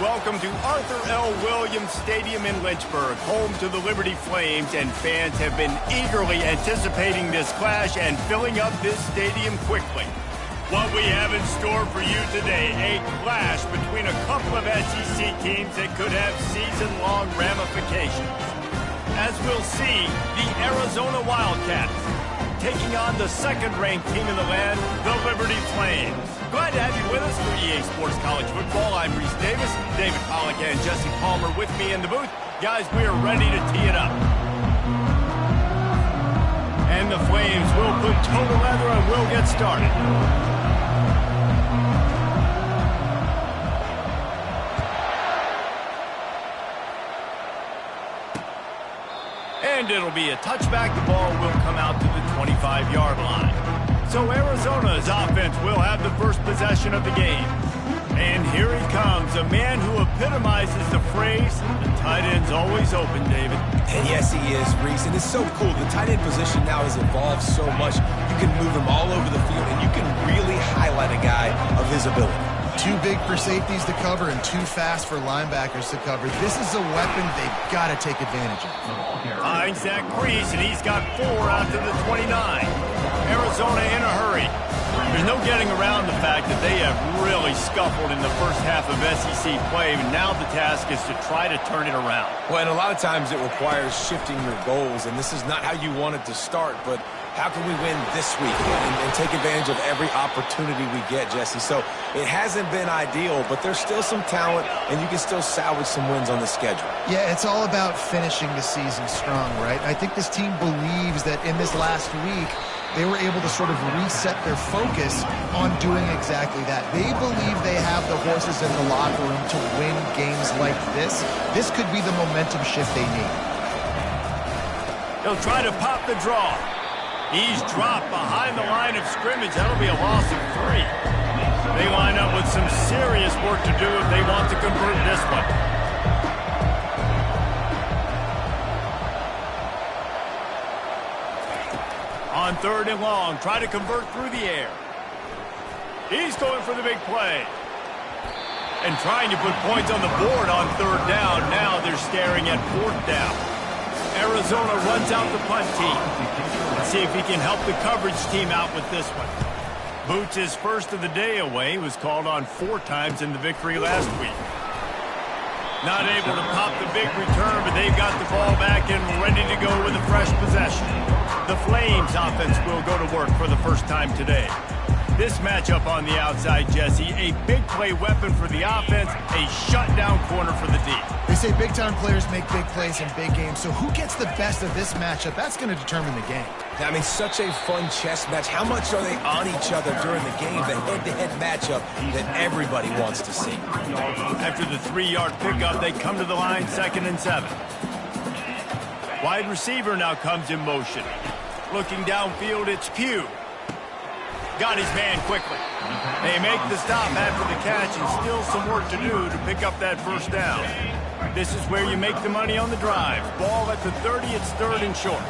Welcome to Arthur L. Williams Stadium in Lynchburg, home to the Liberty Flames, and fans have been eagerly anticipating this clash and filling up this stadium quickly. What we have in store for you today, a clash between a couple of SEC teams that could have season-long ramifications. As we'll see, the Arizona Wildcats taking on the second-ranked team in the land, the Liberty Flames. Glad to have you with us for EA Sports College Football. I'm Reese Davis, David Pollack and Jesse Palmer with me in the booth. Guys, we are ready to tee it up. And the Flames will put total leather and we'll get started. And it'll be a touchback. The ball will come out to the 25-yard line. So Arizona's offense will have the first possession of the game. And here he comes, a man who epitomizes the phrase, the tight end's always open, David. And yes, he is, Reese. And it's so cool. The tight end position now has evolved so much. You can move him all over the field, and you can really highlight a guy of his ability. Too big for safeties to cover and too fast for linebackers to cover. This is a weapon they've got to take advantage of. Finds Zach Priest, and he's got 4 out to the 29. Arizona in a hurry. There's no getting around the fact that they have really scuffled in the first half of SEC play, and now the task is to try to turn it around. Well, and a lot of times it requires shifting your goals, and this is not how you want it to start, but how can we win this week and take advantage of every opportunity we get, Jesse? So it hasn't been ideal, but there's still some talent, and you can still salvage some wins on the schedule. Yeah, it's all about finishing the season strong, right? I think this team believes that in this last week, they were able to sort of reset their focus on doing exactly that. They believe they have the horses in the locker room to win games like this. This could be the momentum shift they need. He'll try to pop the draw. He's dropped behind the line of scrimmage. That'll be a loss of 3. They line up with some serious work to do if they want to convert this one. On 3rd and long, try to convert through the air. He's going for the big play. And trying to put points on the board on 3rd down. Now they're staring at 4th down. Arizona runs out the punt team. Let's see if he can help the coverage team out with this one. Boots' first of the day away was called on 4 times in the victory last week. Not able to pop the big return, but they've got the ball back and ready to go with a fresh possession. The Flames offense will go to work for the first time today. This matchup on the outside, Jesse, a big play weapon for the offense, a shutdown corner for the D. They say big-time players make big plays in big games, so who gets the best of this matchup? That's going to determine the game. I mean, such a fun chess match. How much are they on each other during the game? The head-to-head matchup that everybody wants to see. After the 3-yard pickup, they come to the line, 2nd and 7. Wide receiver now comes in motion. Looking downfield, it's Pugh. Got his man quickly. They make the stop after the catch and still some work to do to pick up that first down. This is where you make the money on the drive. Ball at the 30, it's 3rd and short.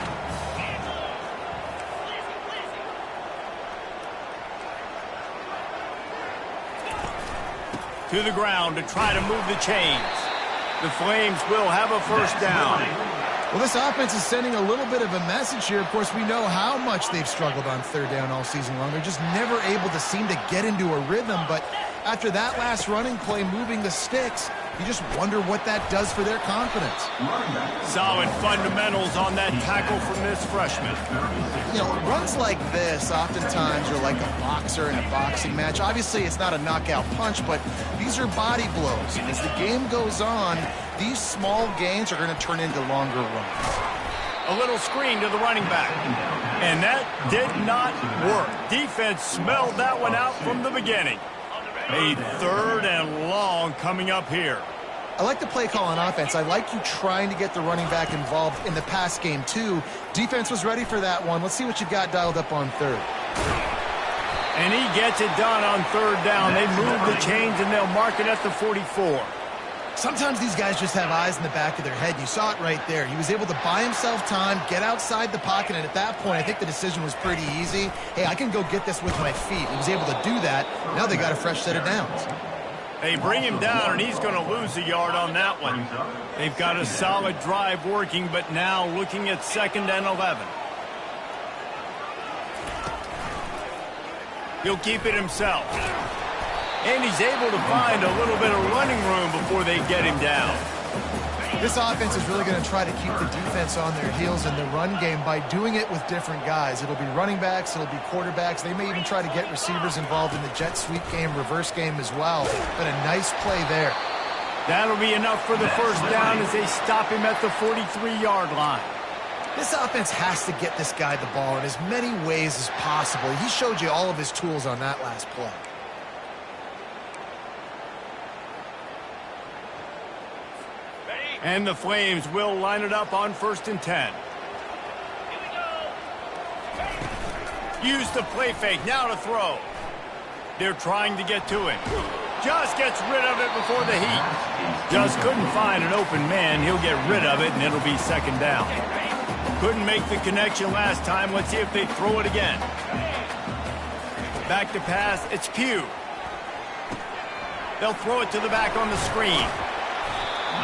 To the ground to try to move the chains. The Flames will have a first down. Well, this offense is sending a little bit of a message here. Of course, we know how much they've struggled on 3rd down all season long. They're just never able to seem to get into a rhythm. But after that last running play, moving the sticks, you just wonder what that does for their confidence. Solid fundamentals on that tackle from this freshman. You know, runs like this oftentimes are like a boxer in a boxing match. Obviously, it's not a knockout punch, but these are body blows. And as the game goes on, these small gains are going to turn into longer runs. A little screen to the running back. And that did not work. Defense smelled that one out from the beginning. A 3rd and long coming up here. I like the play call on offense. I like you trying to get the running back involved in the pass game, too. Defense was ready for that one. Let's see what you got dialed up on 3rd. And he gets it done on 3rd down. They move the chains, and they'll mark it at the 44. Sometimes these guys just have eyes in the back of their head. You saw it right there. He was able to buy himself time, get outside the pocket, and at that point, I think the decision was pretty easy. Hey, I can go get this with my feet. He was able to do that. Now they got a fresh set of downs. They bring him down, and he's going to lose a yard on that one. They've got a solid drive working, but now looking at 2nd and 11. He'll keep it himself. And he's able to find a little bit of running room before they get him down. This offense is really going to try to keep the defense on their heels in the run game by doing it with different guys. It'll be running backs, it'll be quarterbacks. They may even try to get receivers involved in the jet sweep game, reverse game as well. But a nice play there. That'll be enough for the first down as they stop him at the 43-yard line. This offense has to get this guy the ball in as many ways as possible. He showed you all of his tools on that last play. And the Flames will line it up on 1st and 10. Use the play fake, now to throw. They're trying to get to him. Just gets rid of it before the heat. Just couldn't find an open man. He'll get rid of it, and it'll be 2nd down. Couldn't make the connection last time. Let's see if they throw it again. Back to pass. It's Pugh. They'll throw it to the back on the screen.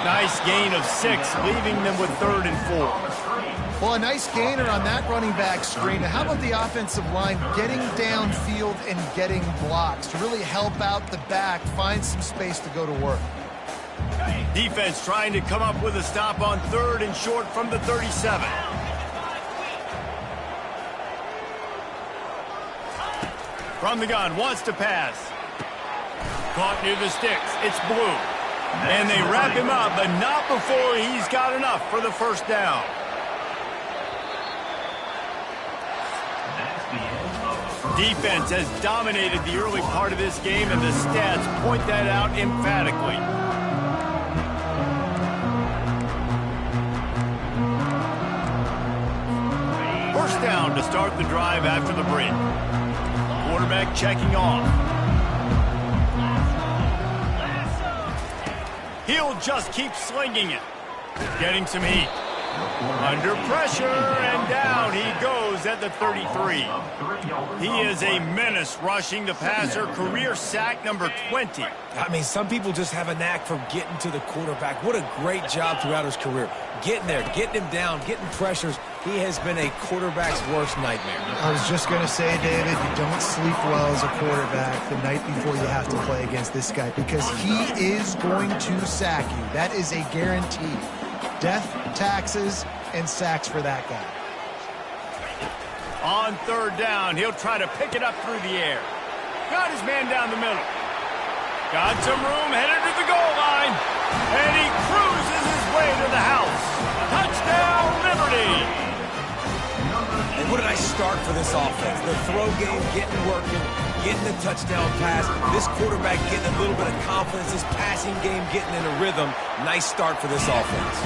Nice gain of 6, leaving them with 3rd and 4. Well, a nice gainer on that running back screen. Now, how about the offensive line getting downfield and getting blocks to really help out the back, find some space to go to work? Defense trying to come up with a stop on 3rd and short from the 37. From the gun, wants to pass. Caught near the sticks. It's Blue. And they wrap him up, but not before he's got enough for the first down. Defense has dominated the early part of this game, and the stats point that out emphatically. First down to start the drive after the break. Quarterback checking off. He'll just keep slinging it. Getting some heat. Under pressure, and down he goes at the 33. He is a menace rushing the passer. Career sack number 20. I mean, some people just have a knack for getting to the quarterback. What a great job throughout his career. Getting there, getting him down, getting pressures. He has been a quarterback's worst nightmare. I was just going to say, David, you don't sleep well as a quarterback the night before you have to play against this guy because he is going to sack you. That is a guarantee. Death, taxes, and sacks for that guy. On 3rd down, he'll try to pick it up through the air. Got his man down the middle. Got some room, headed to the goal line. And he cruises his way to the house. Touchdown, Liberty! And what a nice start for this offense. The throw game getting working, getting the touchdown pass. This quarterback getting a little bit of confidence. This passing game getting in a rhythm. Nice start for this offense.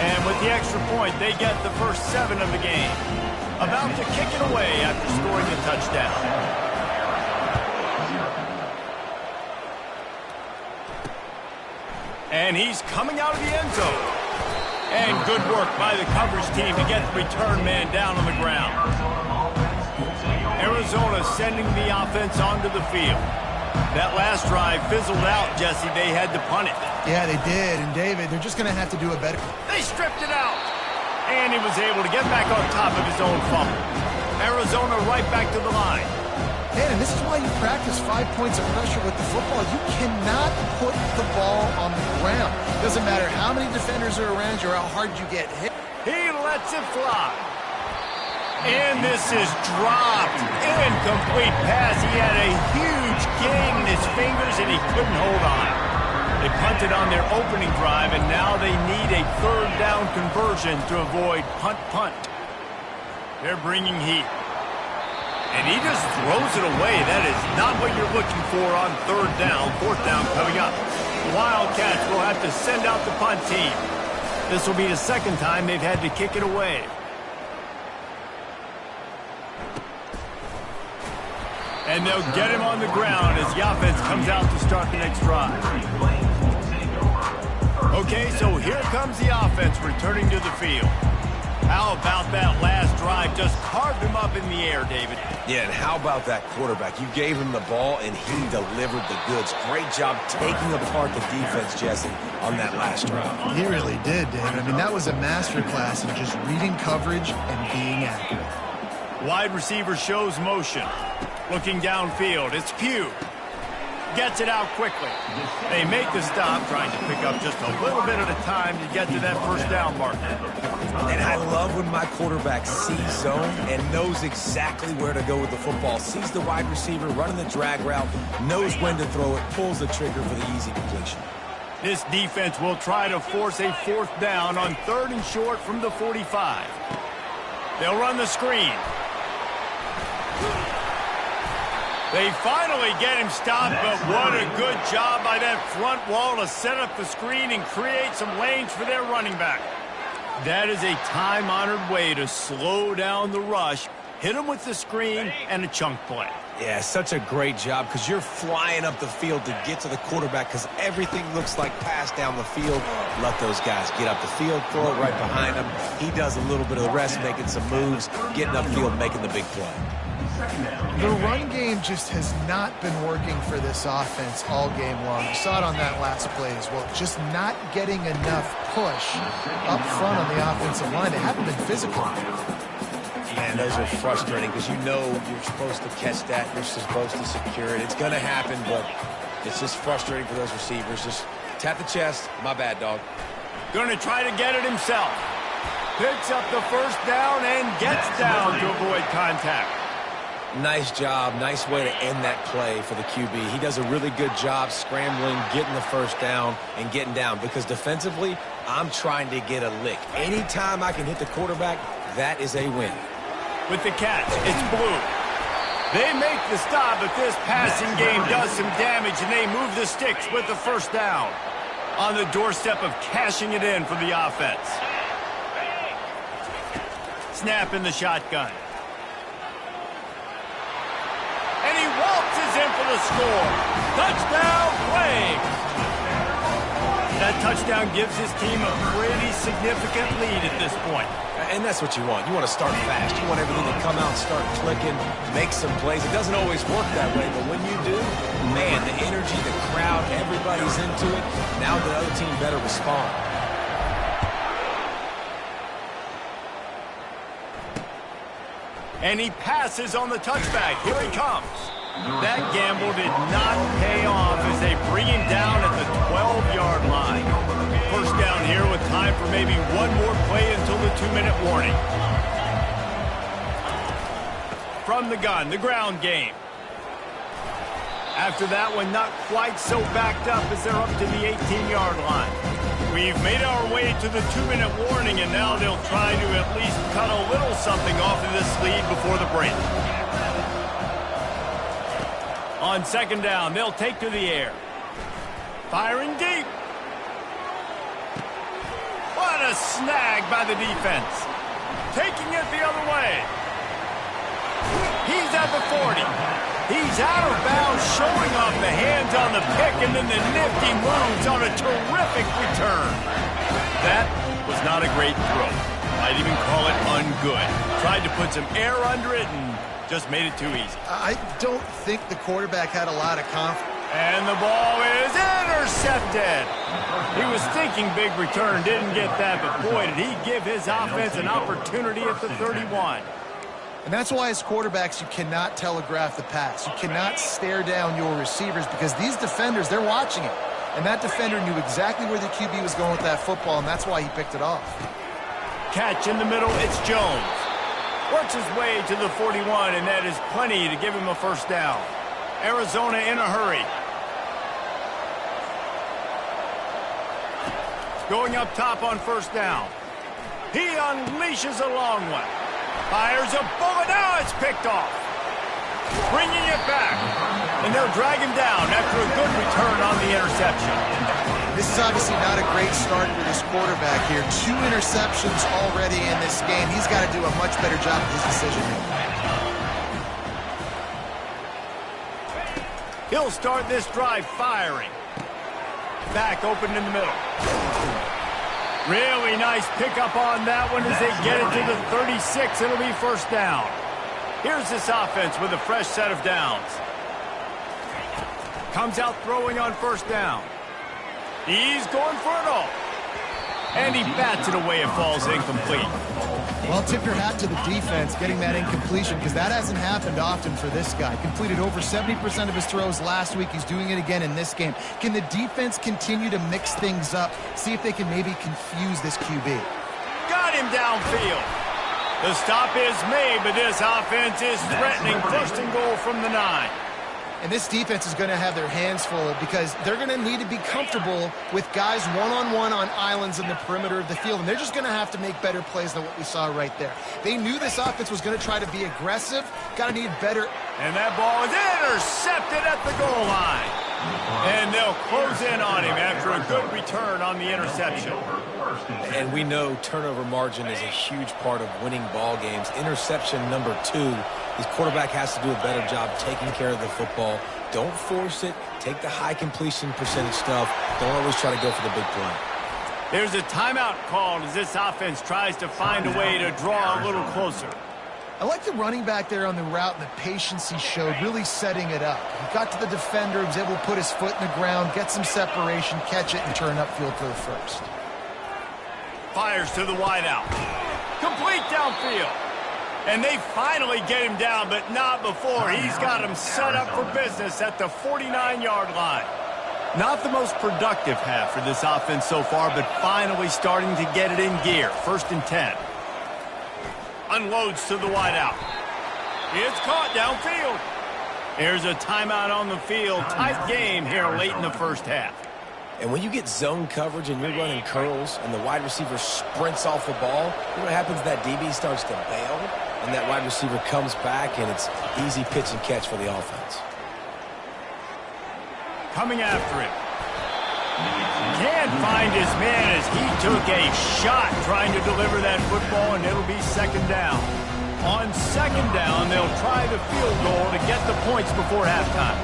And with the extra point, they get the first 7 of the game. About to kick it away after scoring the touchdown. And he's coming out of the end zone. And good work by the coverage team to get the return man down on the ground. Arizona sending the offense onto the field. That last drive fizzled out, Jesse. They had to punt it. Yeah, they did. And, David, they're just going to have to do a better... They stripped it out. And he was able to get back on top of his own fumble. Arizona right back to the line. Man, and this is why you practice 5 points of pressure with the football. You cannot put the ball on the ground. Doesn't matter how many defenders are around you or how hard you get hit. He lets it fly. And this is dropped. Incomplete pass. He had a huge gain in his fingers, and he couldn't hold on. They punted on their opening drive, and now they need a 3rd down conversion to avoid punt. They're bringing heat. And he just throws it away. That is not what you're looking for on 3rd down. 4th down coming up. Wildcats will have to send out the punt team. This will be the 2nd time they've had to kick it away. And they'll get him on the ground as the offense comes out to start the next drive. Okay, so here comes the offense returning to the field. How about that last drive? Just carved him up in the air, David. Yeah, and how about that quarterback? You gave him the ball, and he delivered the goods. Great job taking apart the defense, Jesse, on that last drive. He really did, David. I mean, that was a masterclass in just reading coverage and being accurate. Wide receiver shows motion. Looking downfield, it's Pugh. Gets it out quickly. They make the stop, trying to pick up just a little bit at a time to get to that first down mark. And I love when my quarterback sees zone and knows exactly where to go with the football. Sees the wide receiver running the drag route, knows when to throw it, pulls the trigger for the easy completion. This defense will try to force a fourth down on 3rd and short from the 45. They'll run the screen. They finally get him stopped, but what a good job by that front wall to set up the screen and create some lanes for their running back. That is a time-honored way to slow down the rush, hit him with the screen, and a chunk play. Yeah, such a great job because you're flying up the field to get to the quarterback because everything looks like pass down the field. Let those guys get up the field, throw it right behind him. He does a little bit of the rest, making some moves, getting upfield, making the big play. The run game just has not been working for this offense all game long. You saw it on that last play as well. Just not getting enough push up front on the offensive line. They haven't been physical. Man, those are frustrating because you know you're supposed to catch that. You're supposed to secure it. It's going to happen, but it's just frustrating for those receivers. Just tap the chest. My bad, dog. Going to try to get it himself. Picks up the first down and gets down to avoid contact. Nice job. Nice way to end that play for the QB. He does a really good job scrambling, getting the first down, and getting down because defensively, I'm trying to get a lick. Anytime I can hit the quarterback, that is a win. With the catch, it's Blue. They make the stop, but this passing game does some damage, and they move the sticks with the first down. On the doorstep of cashing it in for the offense. Snap in the shotgun. And he waltzes in for the score. Touchdown, Flames. That touchdown gives his team a pretty significant lead at this point. And that's what you want. You want to start fast. You want everything to come out, start clicking, make some plays. It doesn't always work that way, but when you do, man, the energy, the crowd, everybody's into it. Now the other team better respond. And he passes on the touchback. Here he comes. That gamble did not pay off as they bring him down at the 12-yard line. First down here with time for maybe one more play until the 2-minute warning. From the gun, the ground game. After that one, not quite so backed up as they're up to the 18-yard line. We've made our way to the 2-minute warning, and now they'll try to at least cut a little something off of this lead before the break. On second down, they'll take to the air. Firing deep. What a snag by the defense. Taking it the other way. He's at the 40. He's out of bounds, showing off the hands on the pick, and then the nifty moves on a terrific return. That was not a great throw. I'd even call it ungood. Tried to put some air under it and just made it too easy. I don't think the quarterback had a lot of confidence. And the ball is intercepted. He was thinking big return, didn't get that, but boy, did he give his offense an opportunity at the 31. And that's why as quarterbacks, you cannot telegraph the pass. You cannot stare down your receivers because these defenders, they're watching it. And that defender knew exactly where the QB was going with that football, and that's why he picked it off. Catch in the middle, it's Jones. Works his way to the 41, and that is plenty to give him a first down. Arizona in a hurry. Going up top on first down. He unleashes a long one. Fires a bullet. Now it's picked off. Bringing it back. And they'll drag him down after a good return on the interception. This is obviously not a great start for this quarterback here. 2 interceptions already in this game. He's got to do a much better job of his decision-making. He'll start this drive firing. Back open in the middle. Really nice pickup on that one as they get it to the 36. It'll be first down. Here's this offense with a fresh set of downs. Comes out throwing on first down. He's going for it all. And he bats it away. It falls incomplete. Well, tip your hat to the defense getting that incompletion, because that hasn't happened often for this guy. Completed over 70% of his throws last week. He's doing it again in this game. Can the defense continue to mix things up, see if they can maybe confuse this QB? Got him downfield. The stop is made, but this offense is threatening. First and goal from the 9. And this defense is going to have their hands full because they're going to need to be comfortable with guys one-on-one on islands in the perimeter of the field. And they're just going to have to make better plays than what we saw right there. They knew this offense was going to try to be aggressive. Got to need better. And that ball is intercepted at the goal line. And they'll close in on him after a good return on the interception. And we know turnover margin is a huge part of winning ball games. Interception number 2. His quarterback has to do a better job taking care of the football. Don't force it. Take the high completion percentage stuff. Don't always try to go for the big play. There's a timeout called as this offense tries to find a way to draw a little closer. I like the running back there on the route and the patience he showed, really setting it up. He got to the defender, he was able to put his foot in the ground, get some separation, catch it, and turn upfield for the first. Fires to the wideout. Complete downfield. And they finally get him down, but not before. He's got him set up for business at the 49-yard line. Not the most productive half for this offense so far, but finally starting to get it in gear. First and 10. Unloads to the wideout. It's caught downfield. Here's a timeout on the field. Tight game here late in the first half. And when you get zone coverage and you're running curls and the wide receiver sprints off the ball, you know what happens? That DB starts to bail, and that wide receiver comes back, and it's easy pitch and catch for the offense. Coming after him. Can't find his man as he took a shot trying to deliver that football, and it'll be second down. On second down, they'll try the field goal to get the points before halftime.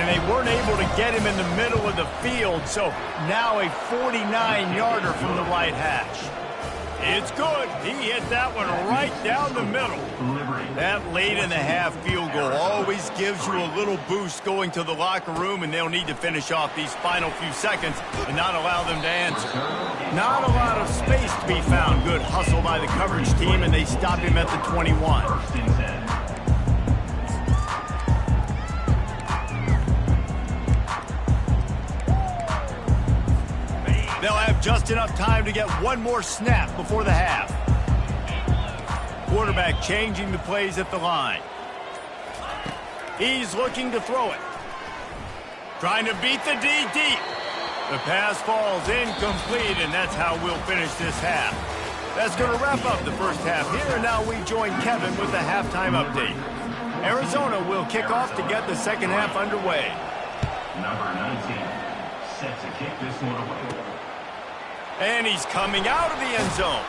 And they weren't able to get him in the middle of the field, so now a 49-yarder from the right hash. It's good. He hit that one right down the middle. That late in the half field goal always gives you a little boost going to the locker room, and they'll need to finish off these final few seconds and not allow them to answer. Not a lot of space to be found. Good hustle by the coverage team, and they stop him at the 21. They'll have just enough time to get one more snap before the half. Quarterback changing the plays at the line. He's looking to throw it. Trying to beat the D deep. The pass falls incomplete, and that's how we'll finish this half. That's going to wrap up the first half here, and now we join Kevin with the halftime update. Arizona will kick off to get the second half underway. Number 19 set to kick this one away. And he's coming out of the end zone.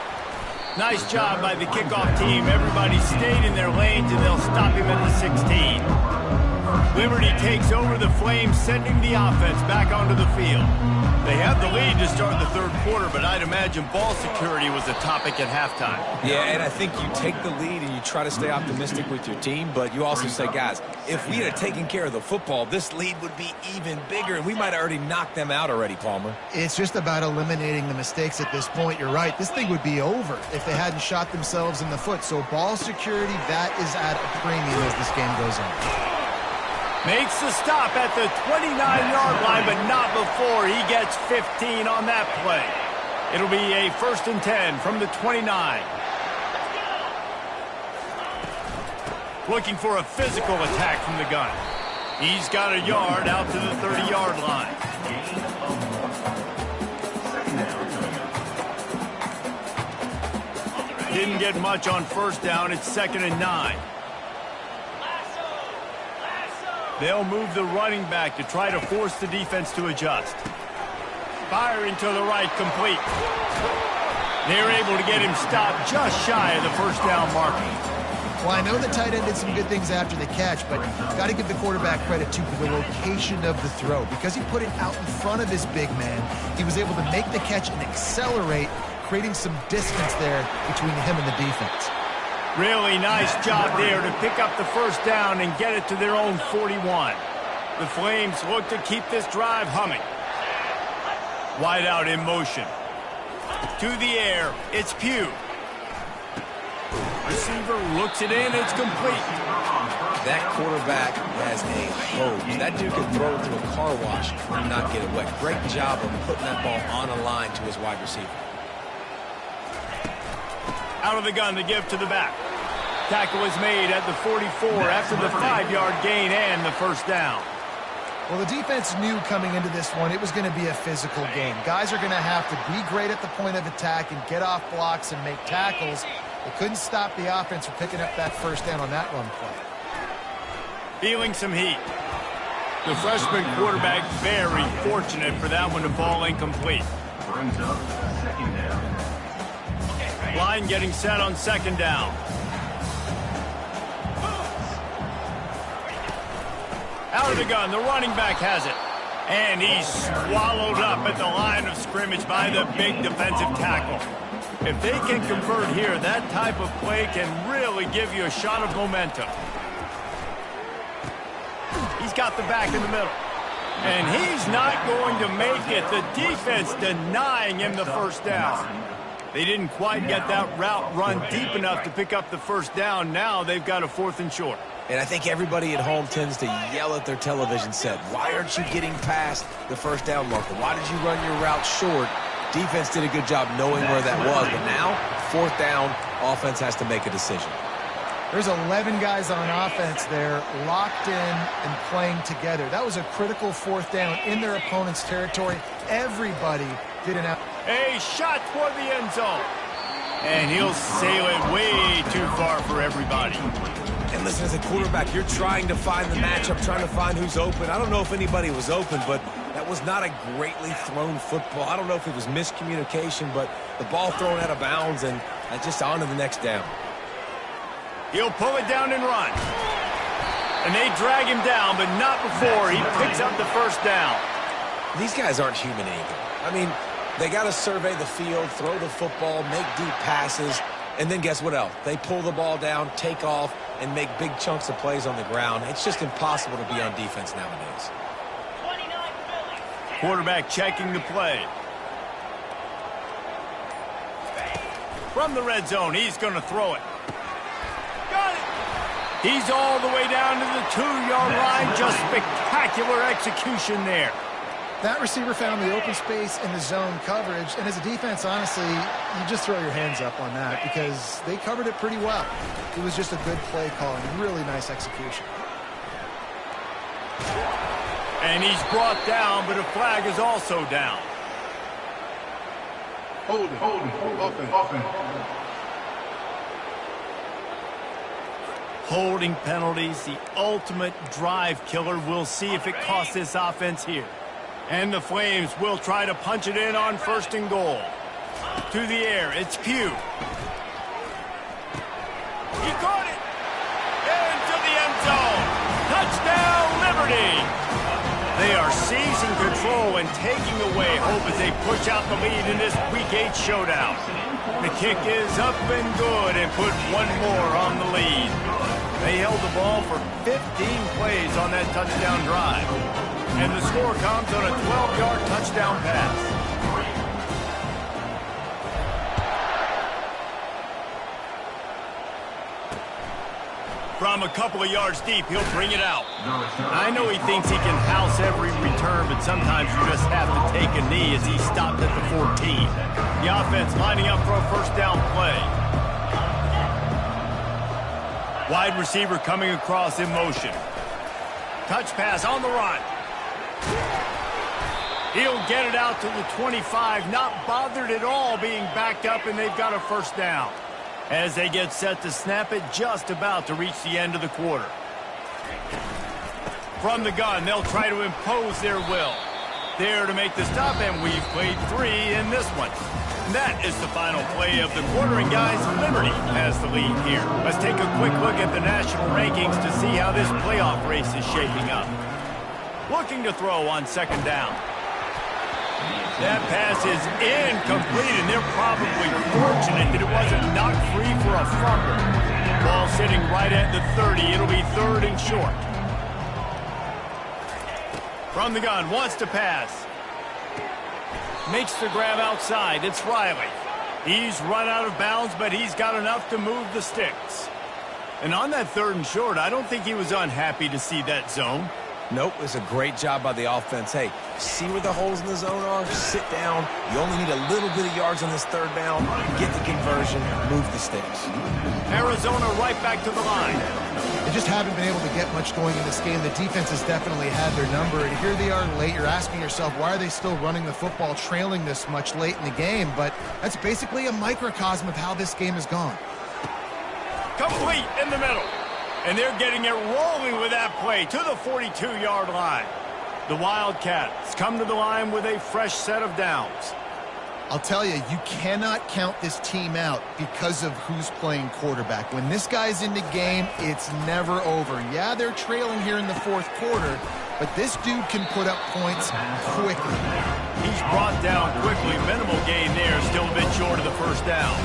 Nice job by the kickoff team. Everybody stayed in their lanes, and they'll stop him at the 16. Liberty takes over the Flames, sending the offense back onto the field. They have the lead to start the third quarter, but I'd imagine ball security was a topic at halftime. Yeah, and I think you take the lead and you try to stay optimistic with your team, but you also say, guys, if we had taken care of the football, this lead would be even bigger, and we might have already knocked them out already, Palmer. It's just about eliminating the mistakes at this point. You're right. This thing would be over if they hadn't shot themselves in the foot. So ball security, that is at a premium as this game goes on. Makes the stop at the 29-yard line, but not before he gets 15 on that play. It'll be a first and 10 from the 29. Looking for a physical attack from the gun. He's got a yard out to the 30-yard line. Didn't get much on first down. It's second and 9. They'll move the running back to try to force the defense to adjust. Firing to the right, complete. They're able to get him stopped just shy of the first down marker. Well, I know the tight end did some good things after the catch, but got to give the quarterback credit, too, for the location of the throw. Because he put it out in front of his big man, he was able to make the catch and accelerate, creating some distance there between him and the defense. Really nice job there to pick up the first down and get it to their own 41. The Flames look to keep this drive humming. Wide out in motion. To the air, it's Pugh. Receiver looks it in, it's complete. That quarterback has a hose. That dude can throw it through a car wash and not get it wet. Great job of putting that ball on a line to his wide receiver. Out of the gun to give to the back. Tackle is made at the 44 after the 5-yard gain and the first down. Well, the defense knew coming into this one it was going to be a physical game. Guys are going to have to be great at the point of attack and get off blocks and make tackles. They couldn't stop the offense from picking up that first down on that run play. Feeling some heat. The freshman quarterback very fortunate for that one to fall incomplete. Brings up second down. Line getting set on second down. Out of the gun, the running back has it. And he's swallowed up at the line of scrimmage by the big defensive tackle. If they can convert here, that type of play can really give you a shot of momentum. He's got the back in the middle. And he's not going to make it. The defense denying him the first down. They didn't quite get that route run deep enough to pick up the first down. Now they've got a 4th and short. And I think everybody at home tends to yell at their television set, why aren't you getting past the first down marker? Why did you run your route short? Defense did a good job knowing where that was, but now, 4th down, offense has to make a decision. There's 11 guys on offense there locked in and playing together. That was a critical 4th down in their opponent's territory. Everybody did an out. A shot toward the end zone. And he'll sail it way too far for everybody. And listen, as a quarterback, you're trying to find the matchup, trying to find who's open. I don't know if anybody was open, but that was not a greatly thrown football. I don't know if it was miscommunication, but the ball thrown out of bounds and just on to the next down. He'll pull it down and run. And they drag him down, but not before he picks up the first down. These guys aren't human either. I mean, they got to survey the field, throw the football, make deep passes, and then guess what else? They pull the ball down, take off, and make big chunks of plays on the ground. It's just impossible to be on defense nowadays. Quarterback checking the play. From the red zone, he's going to throw it. Got it! He's all the way down to the 2-yard line. Just spectacular execution there. That receiver found the open space in the zone coverage, and as a defense, honestly, you just throw your hands up on that because they covered it pretty well. It was just a good play call and really nice execution. And he's brought down, but a flag is also down. Holding, offense. Holding penalties, the ultimate drive killer. We'll see if it costs this offense here. And the Flames will try to punch it in on 1st and goal. To the air, it's Pugh. He caught it! Into the end zone! Touchdown, Liberty! They are seizing control and taking away hope as they push out the lead in this Week 8 showdown. The kick is up and good and put one more on the lead. They held the ball for 15 plays on that touchdown drive. And the score comes on a 12-yard touchdown pass. From a couple of yards deep, he'll bring it out. I know he thinks he can house every return, but sometimes you just have to take a knee as he stopped at the 14. The offense lining up for a first down play. Wide receiver coming across in motion. Touch pass on the run. He'll get it out to the 25, not bothered at all being backed up, and they've got a first down. As they get set to snap it, just about to reach the end of the quarter. From the gun, they'll try to impose their will. there to make the stop, and we've played 3 in this one. And that is the final play of the quarter, and guys, Liberty has the lead here. Let's take a quick look at the national rankings to see how this playoff race is shaping up. Looking to throw on second down. That pass is incomplete, and they're probably fortunate that it wasn't knocked free for a fumble. Ball sitting right at the 30. It'll be 3rd and short. From the gun, wants to pass. Makes the grab outside. It's Riley. He's run out of bounds, but he's got enough to move the sticks. And on that 3rd and short, I don't think he was unhappy to see that zone. Nope, it's a great job by the offense. Hey, see where the holes in the zone are? Sit down. You only need a little bit of yards on this 3rd down. Get the conversion, move the sticks. Arizona right back to the line. They just haven't been able to get much going in this game. The defense has definitely had their number, and here they are late. You're asking yourself, why are they still running the football, trailing this much late in the game? But that's basically a microcosm of how this game has gone. Complete in the middle. And they're getting it rolling with that play to the 42-yard line. The Wildcats come to the line with a fresh set of downs. I'll tell you, you cannot count this team out because of who's playing quarterback. When this guy's in the game, it's never over. Yeah, they're trailing here in the 4th quarter, but this dude can put up points quickly. He's brought down quickly. Minimal gain there, still a bit short of the 1st down.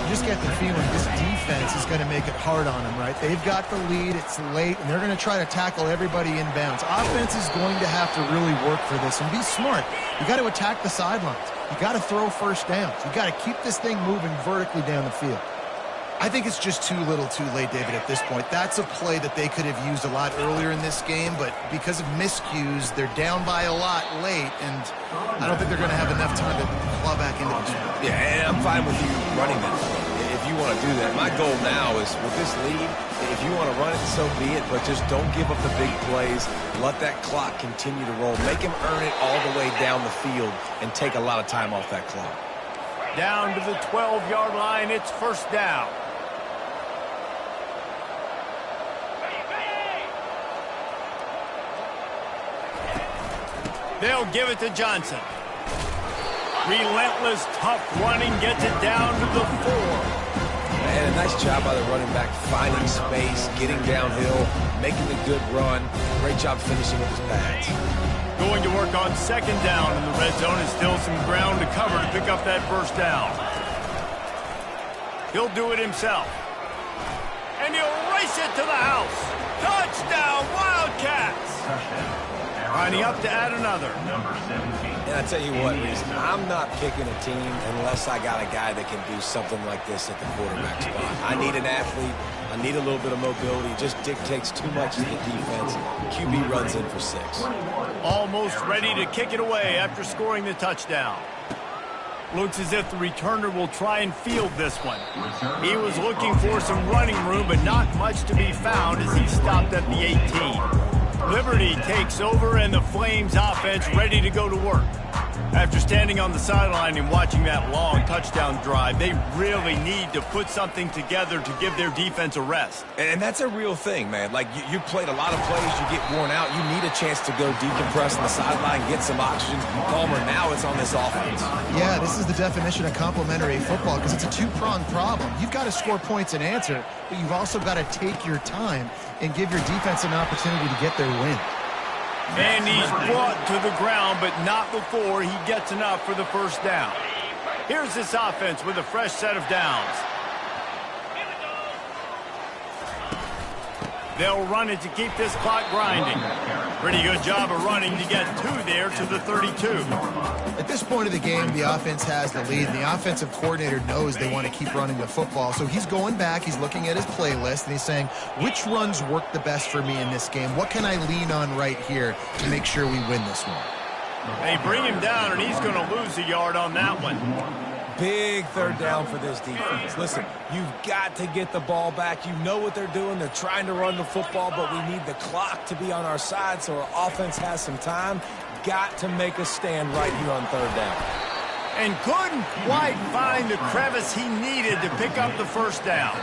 You just get the feeling this defense is going to make it hard on them, right? They've got the lead, it's late, and they're going to try to tackle everybody inbounds. Offense is going to have to really work for this and be smart. You got to attack the sidelines. You got to throw 1st downs. You got to keep this thing moving vertically down the field. I think it's just too little too late, David, at this point. That's a play that they could have used a lot earlier in this game, but because of miscues, they're down by a lot late, and I don't think they're going to have enough time to claw back into this one. Yeah, and I'm fine with you running that play if you want to do that. My goal now is with this lead, if you want to run it, so be it, but just don't give up the big plays. Let that clock continue to roll. Make him earn it all the way down the field and take a lot of time off that clock. Down to the 12-yard line, it's 1st down. They'll give it to Johnson. Relentless, tough running, gets it down to the 4. Man, a nice job by the running back, finding space, getting downhill, making a good run. Great job finishing with his pads. Going to work on 2nd down in the red zone, and still some ground to cover to pick up that 1st down. He'll do it himself. And he'll race it to the house. Touchdown, Wildcats! Lining up to add another. Number 17. And I tell you what, Reese, I'm not picking a team unless I got a guy that can do something like this at the quarterback spot. I need an athlete. I need a little bit of mobility. It just dictates too much to the defense. QB runs in for 6. Almost ready to kick it away after scoring the touchdown. Looks as if the returner will try and field this one. He was looking for some running room, but not much to be found as he stopped at the 18. Liberty takes over, and the Flames offense ready to go to work. After standing on the sideline and watching that long touchdown drive, they really need to put something together to give their defense a rest. And that's a real thing, man. Like, you played a lot of plays, you get worn out, you need a chance to go decompress on the sideline, get some oxygen. Palmer, now it's on this offense. Yeah, this is the definition of complementary football because it's a two-pronged problem. You've got to score points and answer, but you've also got to take your time and give your defense an opportunity to get their win. And he's brought to the ground, but not before he gets enough for the 1st down. Here's this offense with a fresh set of downs. They'll run it to keep this clock grinding. Pretty good job of running to get 2 there to the 32. At this point of the game, the offense has the lead. The offensive coordinator knows they want to keep running the football. So he's going back, he's looking at his playlist, and he's saying, which runs work the best for me in this game? What can I lean on right here to make sure we win this one? They bring him down, and he's going to lose a yard on that one. Big 3rd down for this defense. Listen, you've got to get the ball back. You know what they're doing. They're trying to run the football, but we need the clock to be on our side so our offense has some time. Got to make a stand right here on 3rd down. And couldn't quite find the crevice he needed to pick up the 1st down.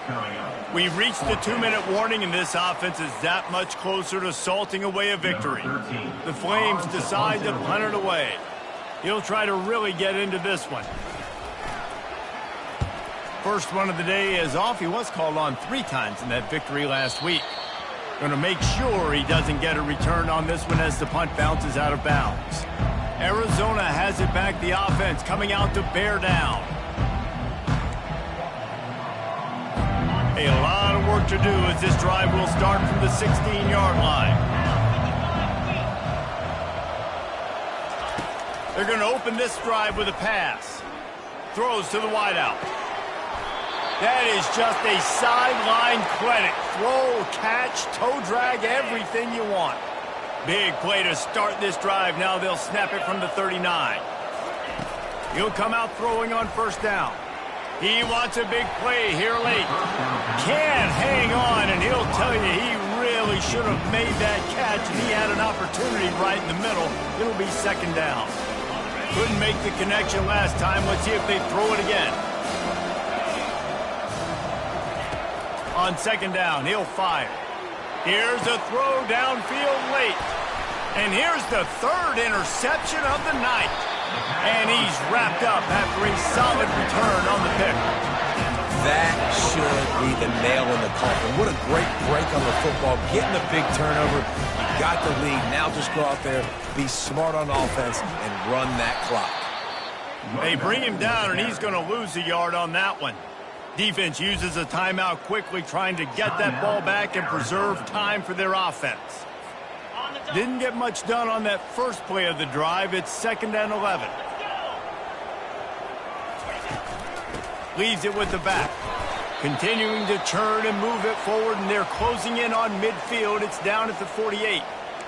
Coming up. We've reached the 2-minute warning, and this offense is that much closer to salting away a victory. The Flames decide to punt it away. He'll try to really get into this one. First one of the day is off. He was called on 3 times in that victory last week. Going to make sure he doesn't get a return on this one as the punt bounces out of bounds. Arizona has it back, the offense coming out to bear down. A lot of work to do as this drive will start from the 16-yard line. They're going to open this drive with a pass. Throws to the wideout. That is just a sideline credit. Throw, catch, toe drag, everything you want. Big play to start this drive. Now they'll snap it from the 39. He'll come out throwing on first down. He wants a big play here late. Can't hang on, and he'll tell you he really should have made that catch, and he had an opportunity right in the middle. It'll be second down. Couldn't make the connection last time. Let's see if they throw it again. On second down, he'll fire. Here's a throw downfield late. And here's the 3rd interception of the night. And he's wrapped up after a solid return on the pick. That should be the nail in the coffin. What a great break on the football. Getting the big turnover. You got the lead. Now just go out there, be smart on offense, and run that clock. They bring him down, and he's going to lose a yard on that one. Defense uses a timeout quickly, trying to get that ball back and preserve time for their offense. Didn't get much done on that first play of the drive. It's 2nd and 11. Leaves it with the back. Continuing to turn and move it forward, and they're closing in on midfield. It's down at the 48.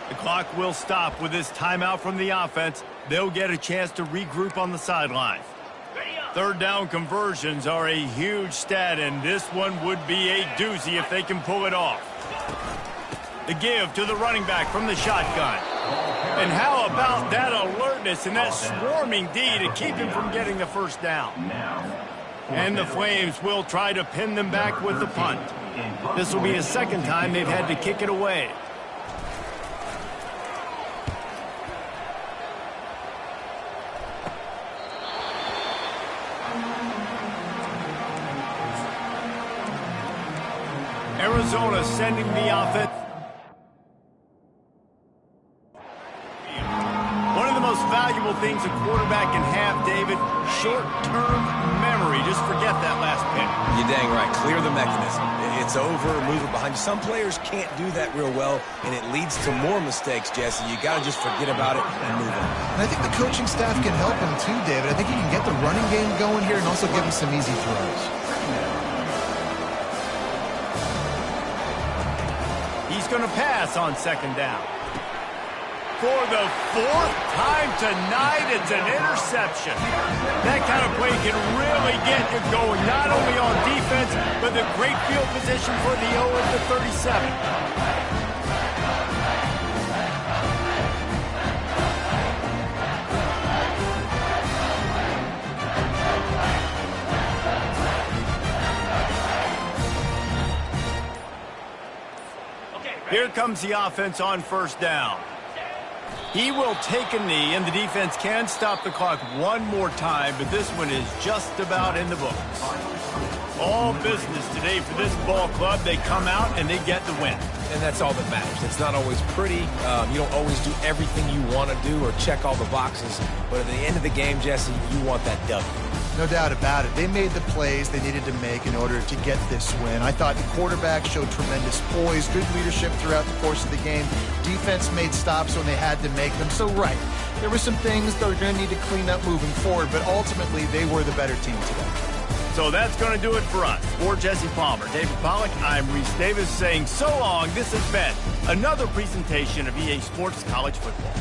The clock will stop with this timeout from the offense. They'll get a chance to regroup on the sideline. 3rd down conversions are a huge stat, and this one would be a doozy if they can pull it off. The give to the running back from the shotgun. And how about that alertness and that swarming D to keep him from getting the first down? And the Flames will try to pin them back with the punt. This will be a 2nd time they've had to kick it away. Arizona sending the offense. One of the most valuable things a quarterback can have, David, short-term memory. Just forget that last pick. You're dang right. Clear the mechanism. It's over, move it behind you. Some players can't do that real well, and it leads to more mistakes, Jesse. You got to just forget about it and move on. And I think the coaching staff can help him too, David. I think he can get the running game going here and also give him some easy throws. He's going to pass on 2nd down. For the 4th time tonight, it's an interception. That kind of play can really get you going, not only on defense, but the great field position for the 0 at the 37. Here comes the offense on first down. He will take a knee, and the defense can stop the clock one more time, but this one is just about in the books. All business today for this ball club. They come out and they get the win. And that's all that matters. It's not always pretty. You don't always do everything you want to do or check all the boxes. But at the end of the game, Jesse, you want that W. No doubt about it. They made the plays they needed to make in order to get this win. I thought the quarterback showed tremendous poise, good leadership throughout the course of the game. Defense made stops when they had to make them. So, right, there were some things they're going to need to clean up moving forward, but ultimately they were the better team today. So that's going to do it for us. For Jesse Palmer, David Pollack, I'm Reese Davis saying so long. This has been another presentation of EA Sports College Football.